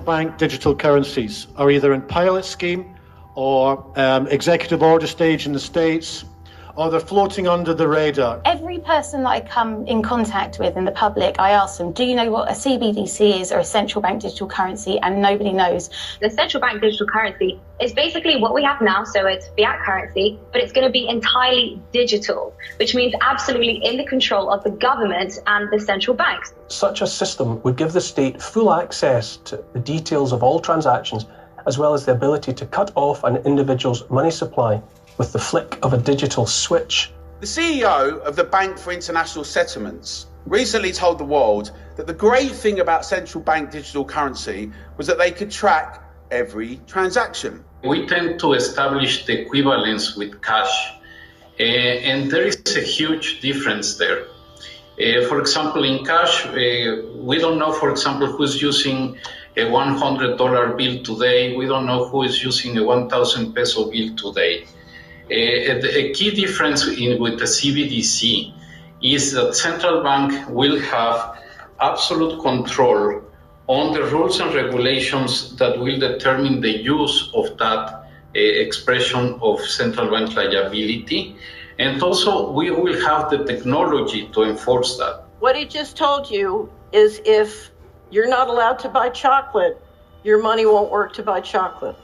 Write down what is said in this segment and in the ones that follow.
bank digital currencies are either in pilot scheme or executive order stage in the States, or they're floating under the radar. Every person that I come in contact with in the public, I ask them, do you know what a CBDC is or a central bank digital currency? And nobody knows. The central bank digital currency is basically what we have now, so it's fiat currency, but it's going to be entirely digital, which means absolutely in the control of the government and the central banks. Such a system would give the state full access to the details of all transactions, as well as the ability to cut off an individual's money supply with the flick of a digital switch. The CEO of the Bank for International Settlements recently told the world that the great thing about central bank digital currency was that they could track every transaction. We tend to establish the equivalence with cash, and there is a huge difference there. For example, in cash, we don't know, for example, who's using a $100 bill today. We don't know who is using a 1,000 peso bill today. A key difference with the CBDC is that central bank will have absolute control on the rules and regulations that will determine the use of that expression of central bank liability. And also we will have the technology to enforce that. What he just told you is if you're not allowed to buy chocolate, your money won't work to buy chocolate.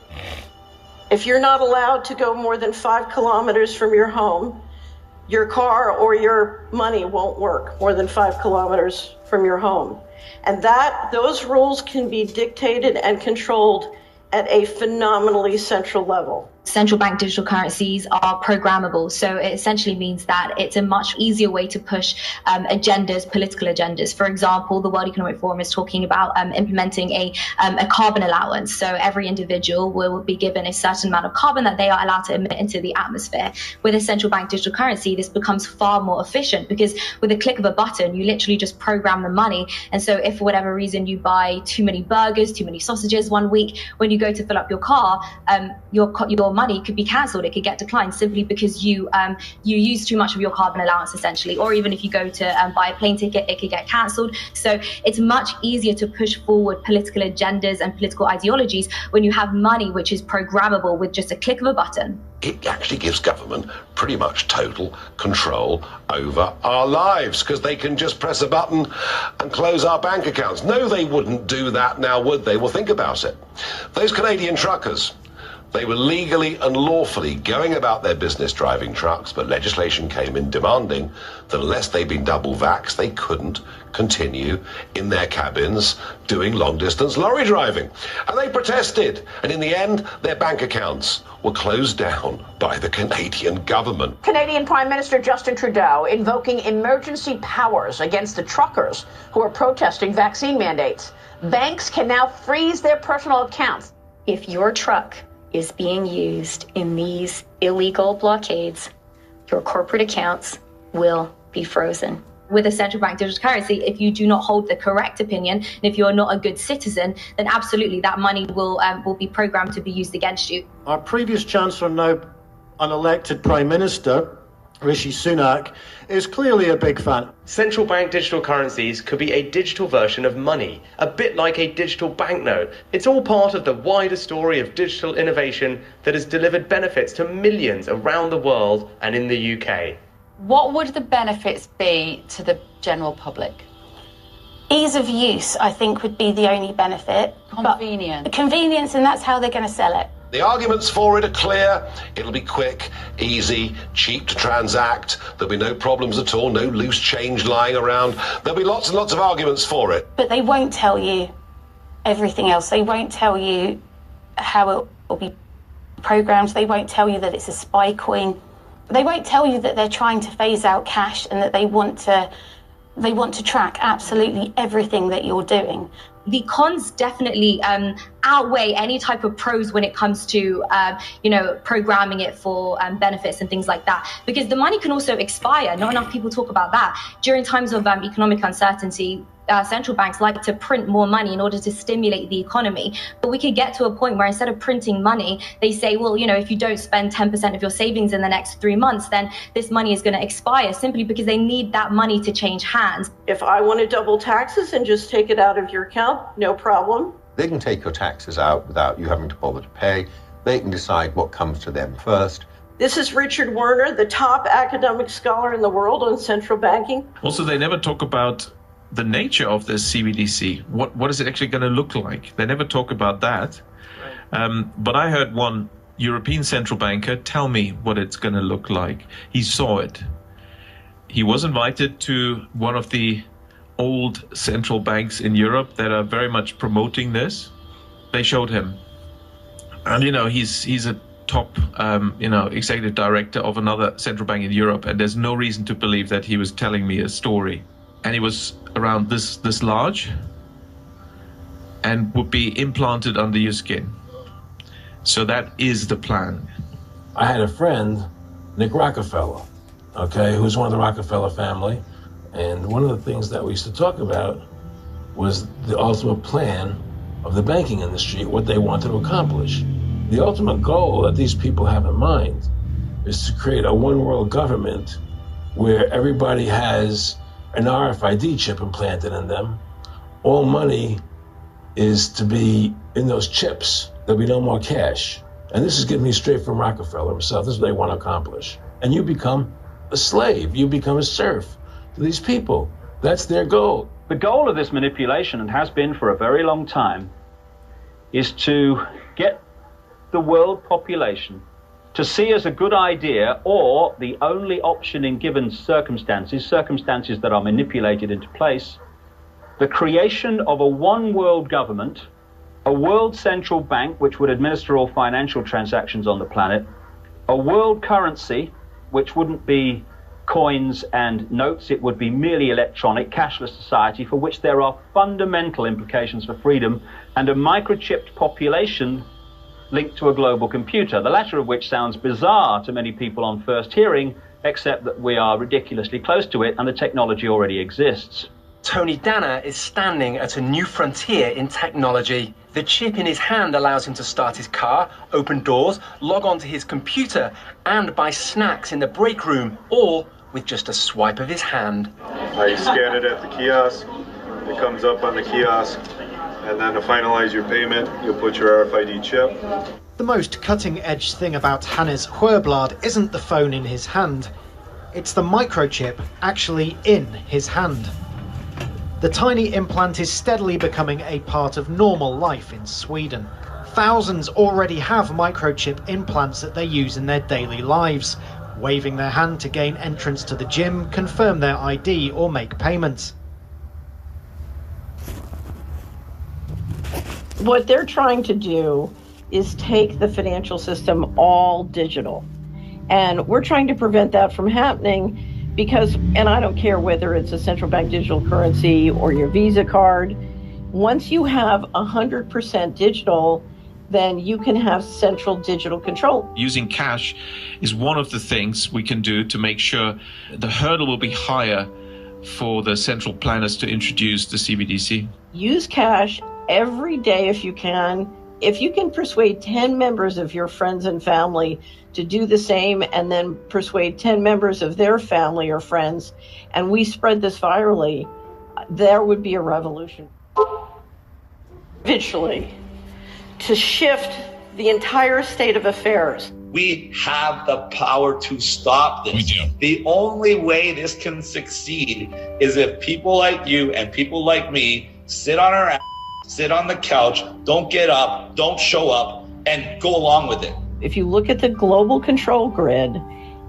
If you're not allowed to go more than 5 kilometers from your home, your car or your money won't work more than 5 kilometers from your home. And those rules can be dictated and controlled at a phenomenally central level. Central bank digital currencies are programmable. So it essentially means that it's a much easier way to push agendas, political agendas. For example, the World Economic Forum is talking about implementing a carbon allowance. So every individual will be given a certain amount of carbon that they are allowed to emit into the atmosphere. With a central bank digital currency, this becomes far more efficient because with a click of a button, you literally just program the money. And so if for whatever reason you buy too many burgers, too many sausages one week, when you go to fill up your car, your money could be cancelled. It could get declined simply because you use too much of your carbon allowance, essentially. Or even if you go to buy a plane ticket, it could get cancelled. So it's much easier to push forward political agendas and political ideologies when you have money which is programmable with just a click of a button. It actually gives government pretty much total control over our lives because they can just press a button and close our bank accounts. No, they wouldn't do that now, would they? Well, think about it. Those Canadian truckers, they were legally and lawfully going about their business driving trucks, but legislation came in demanding that unless they'd been double vaxxed, they couldn't continue in their cabins doing long-distance lorry driving. And they protested, and in the end, their bank accounts were closed down by the Canadian government. Canadian Prime Minister Justin Trudeau invoking emergency powers against the truckers who are protesting vaccine mandates. Banks can now freeze their personal accounts. If your truck is being used in these illegal blockades, your corporate accounts will be frozen. With a central bank digital currency, if you do not hold the correct opinion, and if you're not a good citizen, then absolutely that money will be programmed to be used against you. Our previous Chancellor, now unelected Prime Minister, Rishi Sunak, is clearly a big fan. Central bank digital currencies could be a digital version of money, a bit like a digital banknote. It's all part of the wider story of digital innovation that has delivered benefits to millions around the world and in the UK. What would the benefits be to the general public? Ease of use, I think, would be the only benefit. Convenience. Convenience, and that's how they're going to sell it. The arguments for it are clear. It'll be quick, easy, cheap to transact. There'll be no problems at all, no loose change lying around. There'll be lots and lots of arguments for it. But they won't tell you everything else. They won't tell you how it will be programmed. They won't tell you that it's a spy coin. They won't tell you that they're trying to phase out cash and that they want to track absolutely everything that you're doing. The cons definitely outweigh any type of pros when it comes to, programming it for benefits and things like that. Because the money can also expire. Not enough people talk about that. During times of economic uncertainty, central banks like to print more money in order to stimulate the economy. But we could get to a point where instead of printing money, they say, well, if you don't spend 10% of your savings in the next 3 months, then this money is going to expire simply because they need that money to change hands. If I want to double taxes and just take it out of your account, no problem. They can take your taxes out without you having to bother to pay. They can decide what comes to them first. This is Richard Werner, the top academic scholar in the world on central banking. Also, they never talk about the nature of this CBDC. What is it actually going to look like? They never talk about that. But I heard one European central banker tell me what it's going to look like. He saw it. He was invited to one of the old central banks in Europe that are very much promoting this. They showed him. And, he's a top, executive director of another central bank in Europe. And there's no reason to believe that he was telling me a story. And he was around this large and would be implanted under your skin. So that is the plan. I had a friend, Nick Rockefeller, who was one of the Rockefeller family. And one of the things that we used to talk about was the ultimate plan of the banking industry, what they wanted to accomplish. The ultimate goal that these people have in mind is to create a one world government where everybody has an RFID chip implanted in them. All money is to be in those chips. There'll be no more cash. And this is getting me straight from Rockefeller himself. This is what they want to accomplish. And you become a slave. You become a serf to these people. That's their goal. The goal of this manipulation, and has been for a very long time, is to get the world population to see as a good idea, or the only option in given circumstances that are manipulated into place, the creation of a one world government, a world central bank which would administer all financial transactions on the planet, a world currency which wouldn't be coins and notes, it would be merely electronic, cashless society for which there are fundamental implications for freedom, and a microchipped population linked to a global computer, the latter of which sounds bizarre to many people on first hearing, except that we are ridiculously close to it and the technology already exists. Tony Danner is standing at a new frontier in technology. The chip in his hand allows him to start his car, open doors, log onto his computer, and buy snacks in the break room, all with just a swipe of his hand. You scan it at the kiosk, it comes up on the kiosk, and then to finalize your payment, you'll put your RFID chip. The most cutting-edge thing about Hannes Hoerblad isn't the phone in his hand, it's the microchip actually in his hand. The tiny implant is steadily becoming a part of normal life in Sweden. Thousands already have microchip implants that they use in their daily lives, waving their hand to gain entrance to the gym, confirm their ID or make payments. What they're trying to do is take the financial system all digital. And we're trying to prevent that from happening because, and I don't care whether it's a central bank digital currency or your Visa card, once you have 100% digital, then you can have central digital control. Using cash is one of the things we can do to make sure the hurdle will be higher for the central planners to introduce the CBDC. Use cash every day if you can. If you can persuade 10 members of your friends and family to do the same, and then persuade 10 members of their family or friends, and we spread this virally, there would be a revolution. Eventually, to shift the entire state of affairs. We have the power to stop this. We do. The only way this can succeed is if people like you and people like me sit on our ass, sit on the couch, don't get up, don't show up, and go along with it. If you look at the global control grid,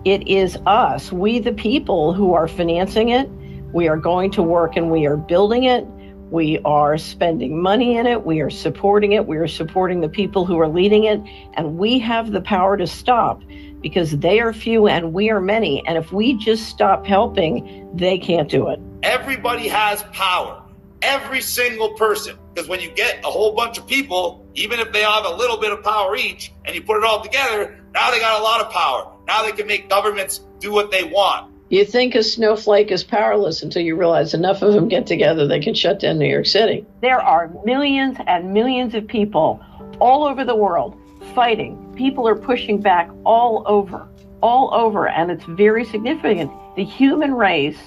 it is us, we the people, who are financing it. We are going to work and we are building it. We are spending money in it. We are supporting it. We are supporting the people who are leading it. And we have the power to stop because they are few and we are many. And if we just stop helping, they can't do it. Everybody has power. Every single person. Because when you get a whole bunch of people, even if they have a little bit of power each, and you put it all together, now they got a lot of power. Now they can make governments do what they want. You think a snowflake is powerless until you realize enough of them get together, they can shut down New York City. There are millions and millions of people all over the world fighting. People are pushing back all over, and it's very significant. The human race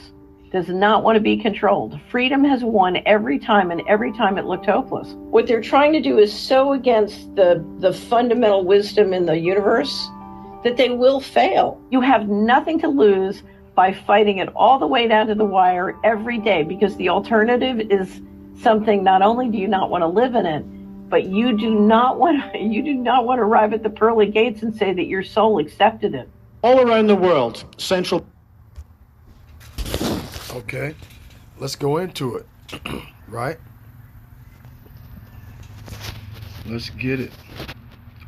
does not want to be controlled. Freedom has won every time, and every time it looked hopeless. What they're trying to do is so against the fundamental wisdom in the universe that they will fail. You have nothing to lose by fighting it all the way down to the wire every day, because the alternative is something not only do you not want to live in it, but you do not want to arrive at the pearly gates and say that your soul accepted it. All around the world, central... Okay, let's go into it, right? Let's get it.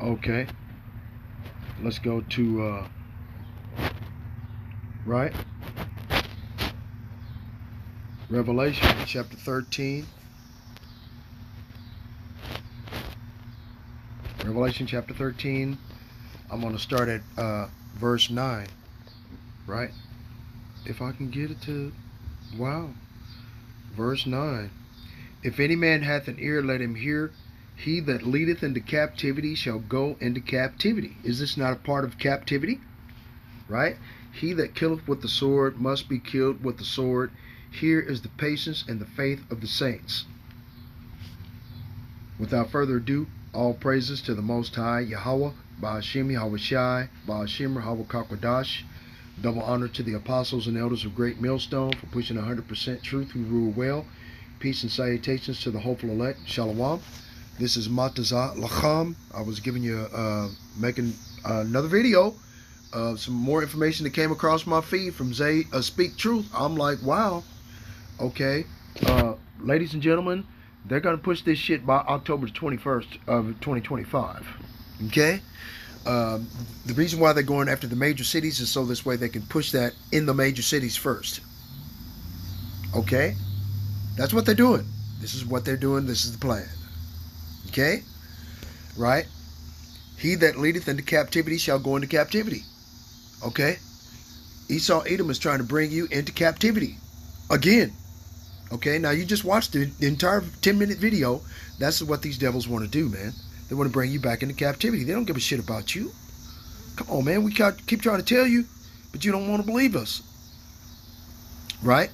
Okay, let's go to, right? Revelation chapter 13. Revelation chapter 13. I'm going to start at verse 9, right? If I can get it to... Wow. Verse 9. If any man hath an ear, let him hear. He that leadeth into captivity shall go into captivity. Is this not a part of captivity? Right? He that killeth with the sword must be killed with the sword. Here is the patience and the faith of the saints. Without further ado, all praises to the Most High, Yahweh, Ba'ashem Yahweh Shai, Ba'ashem Yahweh Kakwadash. Double honor to the apostles and elders of Great Millstone for pushing 100% truth who rule well. Peace and salutations to the hopeful elect. Shalom. This is Matazah Lacham. I was giving you, making another video of some more information that came across my feed from Zayspeaktruth. I'm like, wow. Okay. Ladies and gentlemen, they're going to push this shit by October 21st of 2025. Okay? The reason why they're going after the major cities is so this way they can push that in the major cities first. Okay? That's what they're doing. This is what they're doing. This is the plan. Okay? Right? He that leadeth into captivity shall go into captivity. Okay? Esau Edom is trying to bring you into captivity. Again. Okay? Now you just watched the entire 10-minute video. That's what these devils want to do, man. They want to bring you back into captivity. They don't give a shit about you. Come on, man. We keep trying to tell you, but you don't want to believe us. Right?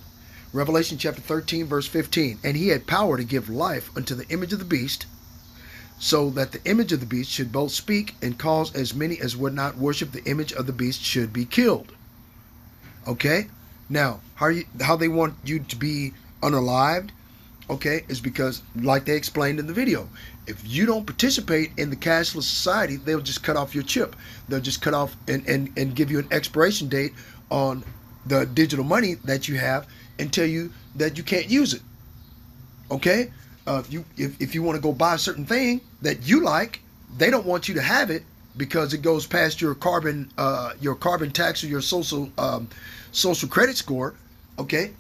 Revelation chapter 13, verse 15. And he had power to give life unto the image of the beast, so that the image of the beast should both speak and cause as many as would not worship the image of the beast should be killed. Okay? Now, how they want you to be unalived, okay, is because, like they explained in the video, if you don't participate in the cashless society, they'll just cut off your chip. They'll just cut off and give you an expiration date on the digital money that you have and tell you that you can't use it. Okay? If you want to go buy a certain thing that you like, they don't want you to have it because it goes past your carbon tax or your social credit score. Okay?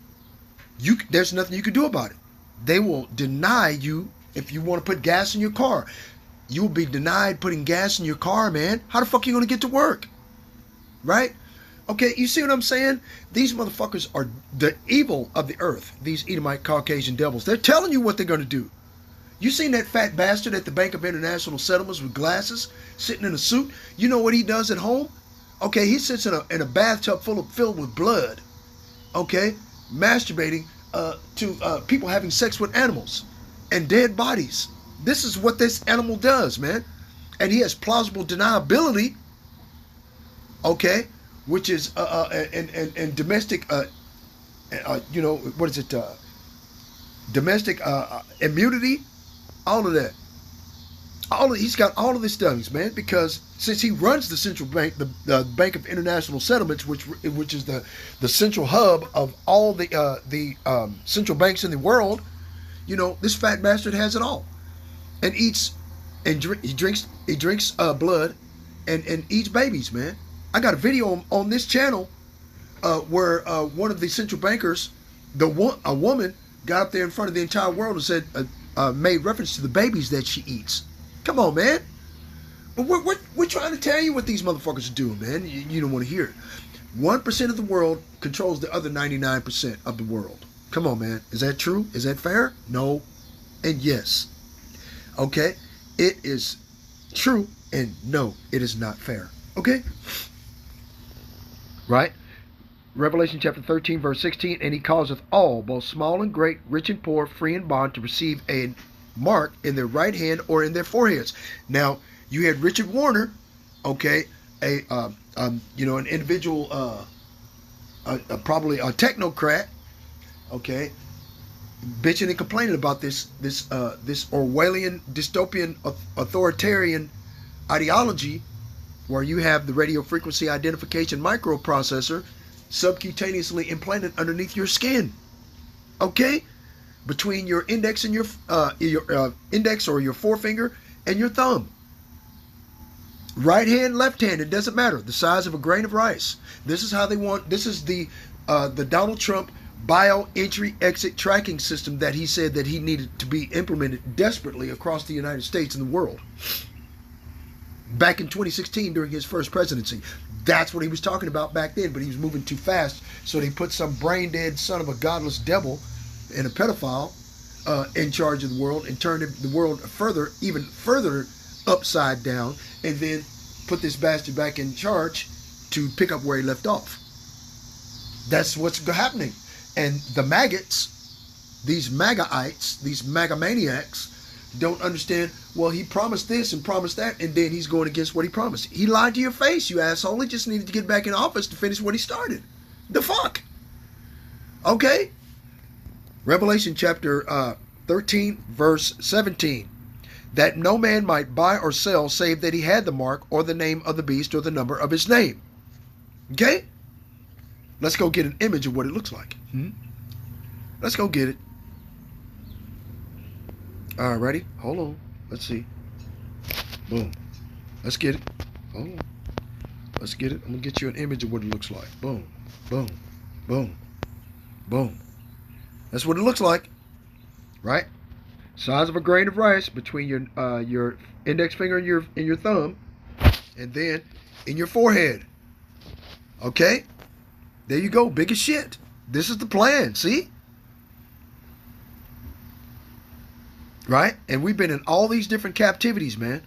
There's nothing you can do about it. They will deny you. If you want to put gas in your car, you'll be denied putting gas in your car, man. How the fuck are you going to get to work? Right? Okay, you see what I'm saying? These motherfuckers are the evil of the earth. These Edomite Caucasian devils. They're telling you what they're going to do. You seen that fat bastard at the Bank of International Settlements with glasses, sitting in a suit? You know what he does at home? Okay, he sits in a bathtub filled with blood. Okay, masturbating to people having sex with animals and dead bodies. This is what this animal does, man. And he has plausible deniability, okay, which is and domestic you know, what is it, domestic immunity, all of that. He's got all of these things, man, because since he runs the central bank, the Bank of International Settlements, which is the central hub of all the central banks in the world, you know, this fat bastard has it all, and eats and he drinks blood and eats babies, man. I got a video on this channel where one of the central bankers, a woman, got up there in front of the entire world and said, made reference to the babies that she eats. Come on, man. But we're trying to tell you what these motherfuckers are doing, man. You don't want to hear it. 1% of the world controls the other 99% of the world. Come on, man. Is that true? Is that fair? No. And yes. Okay? It is true, and no, it is not fair. Okay? Right? Revelation chapter 13, verse 16, and he causeth all, both small and great, rich and poor, free and bond, to receive a mark in their right hand or in their foreheads. Now, you had Richard Warner, okay, an individual, probably a technocrat, okay, bitching and complaining about this Orwellian dystopian authoritarian ideology, where you have the radio frequency identification microprocessor subcutaneously implanted underneath your skin, okay, between your index and your index or your forefinger and your thumb. Right hand, left hand, it doesn't matter. The size of a grain of rice. This is how they want. This is the Donald Trump bio entry exit tracking system that he said that he needed to be implemented desperately across the United States and the world. Back in 2016 during his first presidency. That's what he was talking about back then, but he was moving too fast. So they put some brain dead son of a godless devil and a pedophile in charge of the world and turned the world even further upside down, and then put this bastard back in charge to pick up where he left off. That's what's happening. And the maggots, these MAGAites, these MAGA maniacs, don't understand, well, he promised this and promised that, and then he's going against what he promised. He lied to your face, you asshole. He just needed to get back in office to finish what he started. The fuck? Okay? Revelation chapter 13, verse 17. That no man might buy or sell save that he had the mark or the name of the beast or the number of his name. Okay? Let's go get an image of what it looks like. Let's go get it. All right, ready? Hold on. Let's see. Boom. Let's get it. Hold on. Let's get it. I'm going to get you an image of what it looks like. Boom. Boom. Boom. Boom. That's what it looks like. Right? Size of a grain of rice between your index finger and your thumb, and then in your forehead. Okay? There you go. Big as shit. This is the plan. See? Right? And we've been in all these different captivities, man.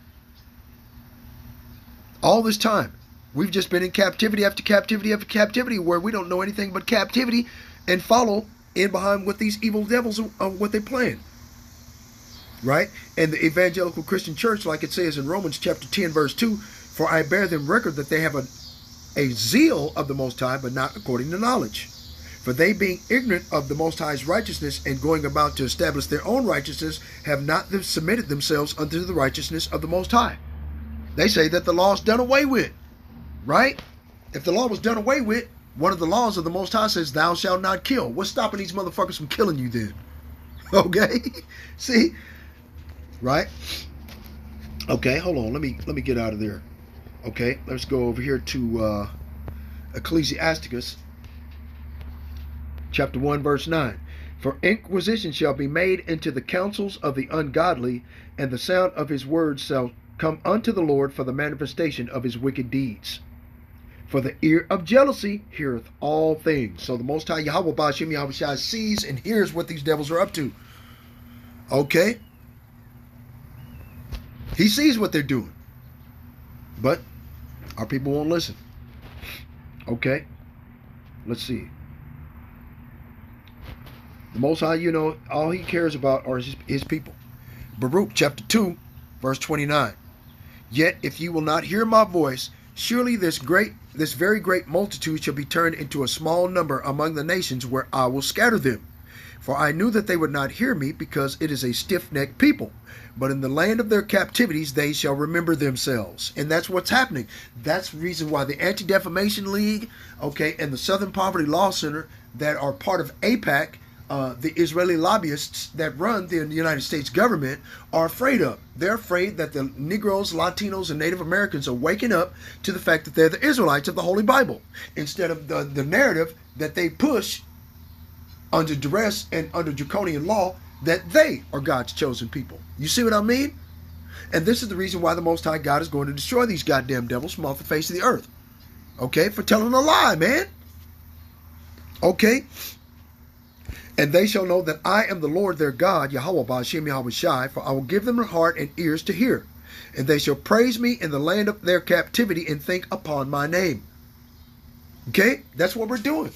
All this time. We've just been in captivity after captivity after captivity, where we don't know anything but captivity and follow in behind what these evil devils are, what they plan. Right? And the evangelical Christian church, like it says in Romans chapter 10, verse 2, for I bear them record that they have a zeal of the Most High, but not according to knowledge. For they, being ignorant of the Most High's righteousness and going about to establish their own righteousness, have not submitted themselves unto the righteousness of the Most High. They say that the law is done away with. Right? If the law was done away with, one of the laws of the Most High says, thou shalt not kill. What's stopping these motherfuckers from killing you then? Okay? See? Right? Okay, hold on. Let me get out of there. Okay, let's go over here to Ecclesiasticus chapter 1, verse 9. For inquisition shall be made into the counsels of the ungodly, and the sound of his words shall come unto the Lord for the manifestation of his wicked deeds. For the ear of jealousy heareth all things. So the Most High Yahweh Ba'ashem Yahweh Shai sees and hears what these devils are up to. Okay? He sees what they're doing. But our people won't listen. Okay? Let's see. The Most High, you know, all he cares about are his people. Baruch chapter 2, verse 29. Yet if you will not hear my voice, surely this very great multitude shall be turned into a small number among the nations, where I will scatter them. For I knew that they would not hear me, because it is a stiff-necked people. But in the land of their captivities they shall remember themselves. And that's what's happening. That's the reason why the Anti-Defamation League, okay, and the Southern Poverty Law Center that are part of AIPAC, the Israeli lobbyists that run the United States government, are afraid of. They're afraid that the Negroes, Latinos, and Native Americans are waking up to the fact that they're the Israelites of the Holy Bible, instead of the narrative that they push under duress and under draconian law, that they are God's chosen people. You see what I mean? And this is the reason why the Most High God is going to destroy these goddamn devils from off the face of the earth. Okay? For telling a lie, man. Okay? And they shall know that I am the Lord their God, Yahweh Ba'ashem Yahweh Shai, for I will give them a heart and ears to hear. And they shall praise me in the land of their captivity and think upon my name. Okay? That's what we're doing.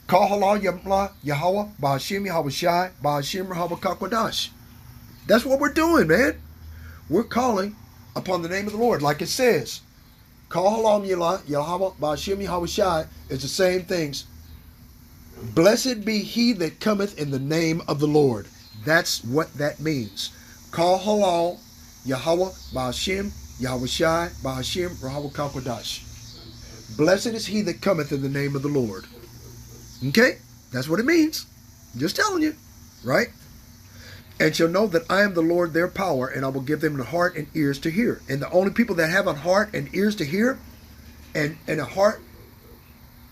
Call halal Yamla Yahweh Ba'ashim Yahweh Shai Ba'ashim Rahawah Kakwadash. That's what we're doing, man. We're calling upon the name of the Lord, like it says. Call halal Yahweh Ba'ashim Yahweh Shai is the same things. Blessed be he that cometh in the name of the Lord. That's what that means. Call halal Yahweh Ba'ashim Yahweh Shai Ba'ashim Rahawah Kakwadash. Blessed is he that cometh in the name of the Lord. Okay? That's what it means. Just telling you. Right? And shall know that I am the Lord their power, and I will give them a heart and ears to hear. And the only people that have a heart and ears to hear, and a heart,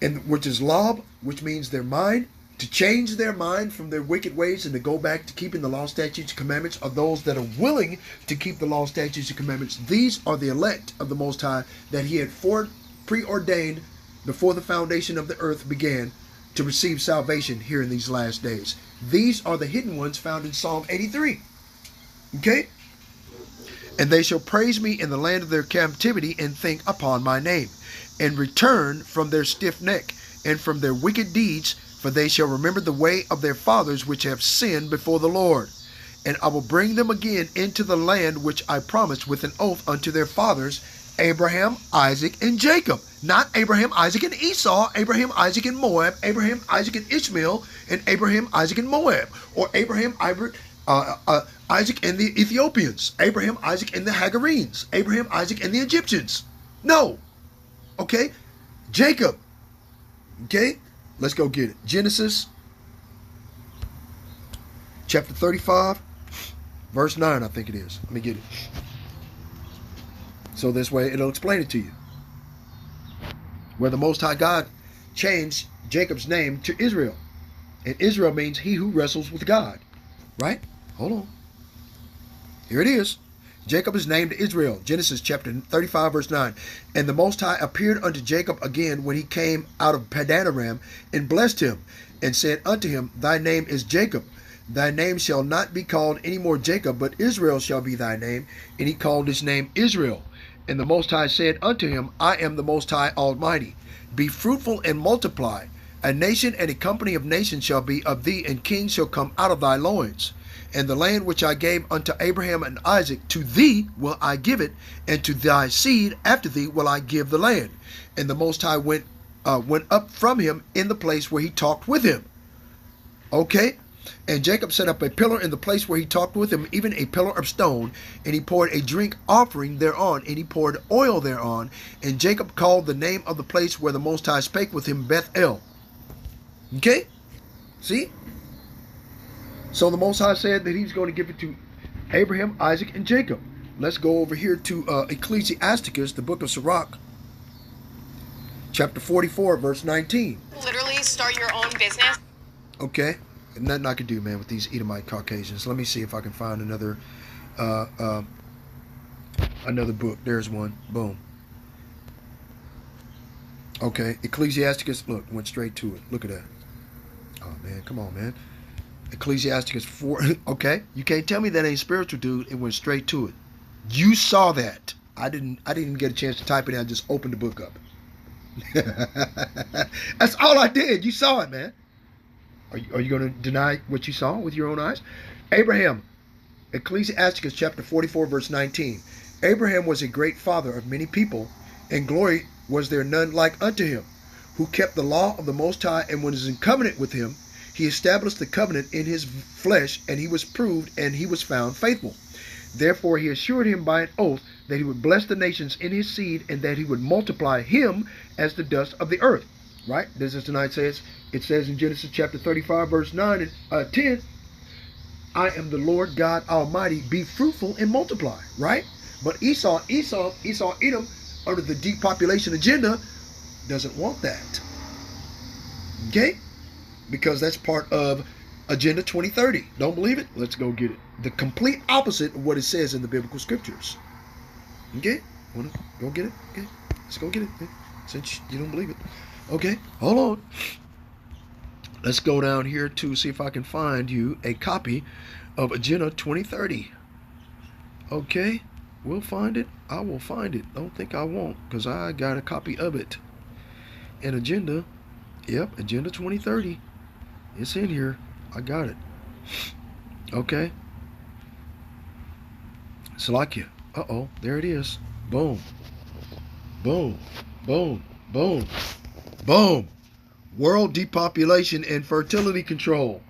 and which is lob, which means their mind, to change their mind from their wicked ways and to go back to keeping the law, statutes, and commandments, are those that are willing to keep the law, statutes, and commandments. These are the elect of the Most High that he had preordained before the foundation of the earth began to receive salvation here in these last days. These are the hidden ones found in Psalm 83. Okay? And they shall praise me in the land of their captivity and think upon my name, and return from their stiff neck and from their wicked deeds, for they shall remember the way of their fathers which have sinned before the Lord. And I will bring them again into the land which I promised with an oath unto their fathers, Abraham, Isaac, and Jacob. Not Abraham, Isaac, and Esau, Abraham, Isaac, and Moab, Abraham, Isaac, and Ishmael, and Abraham, Isaac, and Moab. Or Abraham, Isaac, and the Ethiopians. Abraham, Isaac, and the Hagarenes. Abraham, Isaac, and the Egyptians. No. Okay? Jacob. Okay? Let's go get it. Genesis chapter 35, verse 9, I think it is. Let me get it. So this way it'll explain it to you. Where the Most High God changed Jacob's name to Israel. And Israel means he who wrestles with God. Right? Hold on. Here it is. Jacob is named Israel. Genesis chapter 35, verse 9. And the Most High appeared unto Jacob again when he came out of Padan Aram, and blessed him, and said unto him, Thy name is Jacob. Thy name shall not be called any more Jacob, but Israel shall be thy name. And he called his name Israel. And the Most High said unto him, I am the Most High Almighty. Be fruitful and multiply. A nation and a company of nations shall be of thee, and kings shall come out of thy loins. And the land which I gave unto Abraham and Isaac, to thee will I give it, and to thy seed after thee will I give the land. And the Most High went up from him in the place where he talked with him. Okay? And Jacob set up a pillar in the place where he talked with him, even a pillar of stone, and he poured a drink offering thereon, and he poured oil thereon. And Jacob called the name of the place where the Most High spake with him Bethel. Okay? See? So the Most High said that he's going to give it to Abraham, Isaac, and Jacob. Let's go over here to Ecclesiasticus, the book of Sirach, chapter 44, verse 19. Literally start your own business. Okay. Nothing I can do, man, with these Edomite Caucasians. Let me see if I can find another book. There's one. Boom. Okay. Ecclesiasticus, look, went straight to it. Look at that. Oh, man. Come on, man. Ecclesiasticus 4. Okay. You can't tell me that ain't spiritual, dude. It went straight to it. You saw that. I didn't even get a chance to type it in. I just opened the book up. That's all I did. You saw it, man. Are you going to deny what you saw with your own eyes? Abraham, Ecclesiasticus chapter 44, verse 19. Abraham was a great father of many people, and glory was there none like unto him, who kept the law of the Most High, and was in covenant with him. He established the covenant in his flesh, and he was proved, and he was found faithful. Therefore he assured him by an oath that he would bless the nations in his seed, and that he would multiply him as the dust of the earth. Right? This is tonight says. It says in Genesis chapter 35, verse 9 and 10, I am the Lord God Almighty, be fruitful and multiply. Right? But Esau, Edom, under the depopulation agenda, doesn't want that. Okay? Because that's part of Agenda 2030. Don't believe it? Let's go get it. The complete opposite of what it says in the biblical scriptures. Okay? Wanna go get it? Okay? Let's go get it. Since you don't believe it. Okay, hold on. Let's go down here to see if I can find you a copy of Agenda 2030. Okay, we'll find it. I will find it. Don't think I won't, because I got a copy of it. and agenda. Yep, Agenda 2030. It's in here. I got it. Okay. Salakia. Uh-oh, there it is. Boom. Boom. Boom. Boom. Boom. World depopulation and fertility control.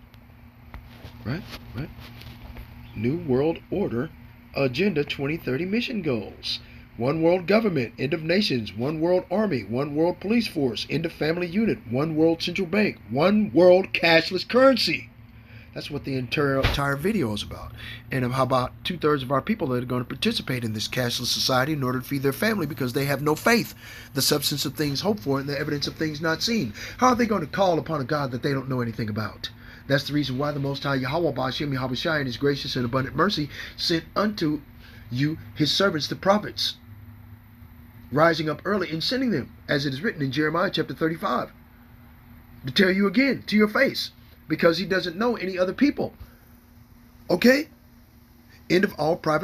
Right? New World Order, Agenda 2030 mission goals. One world government, end of nations, one world army, one world police force, end of family unit, one world central bank, one world cashless currency. That's what the entire video is about. And how about 2/3 of our people that are going to participate in this cashless society in order to feed their family because they have no faith, the substance of things hoped for and the evidence of things not seen. How are they going to call upon a God that they don't know anything about? That's the reason why the Most High Yahweh Ba'ashem Yahweh Shai in His gracious and abundant mercy sent unto you His servants, the prophets, rising up early and sending them, as it is written in Jeremiah chapter 35, to tell you again to your face, because He doesn't know any other people. Okay? End of all private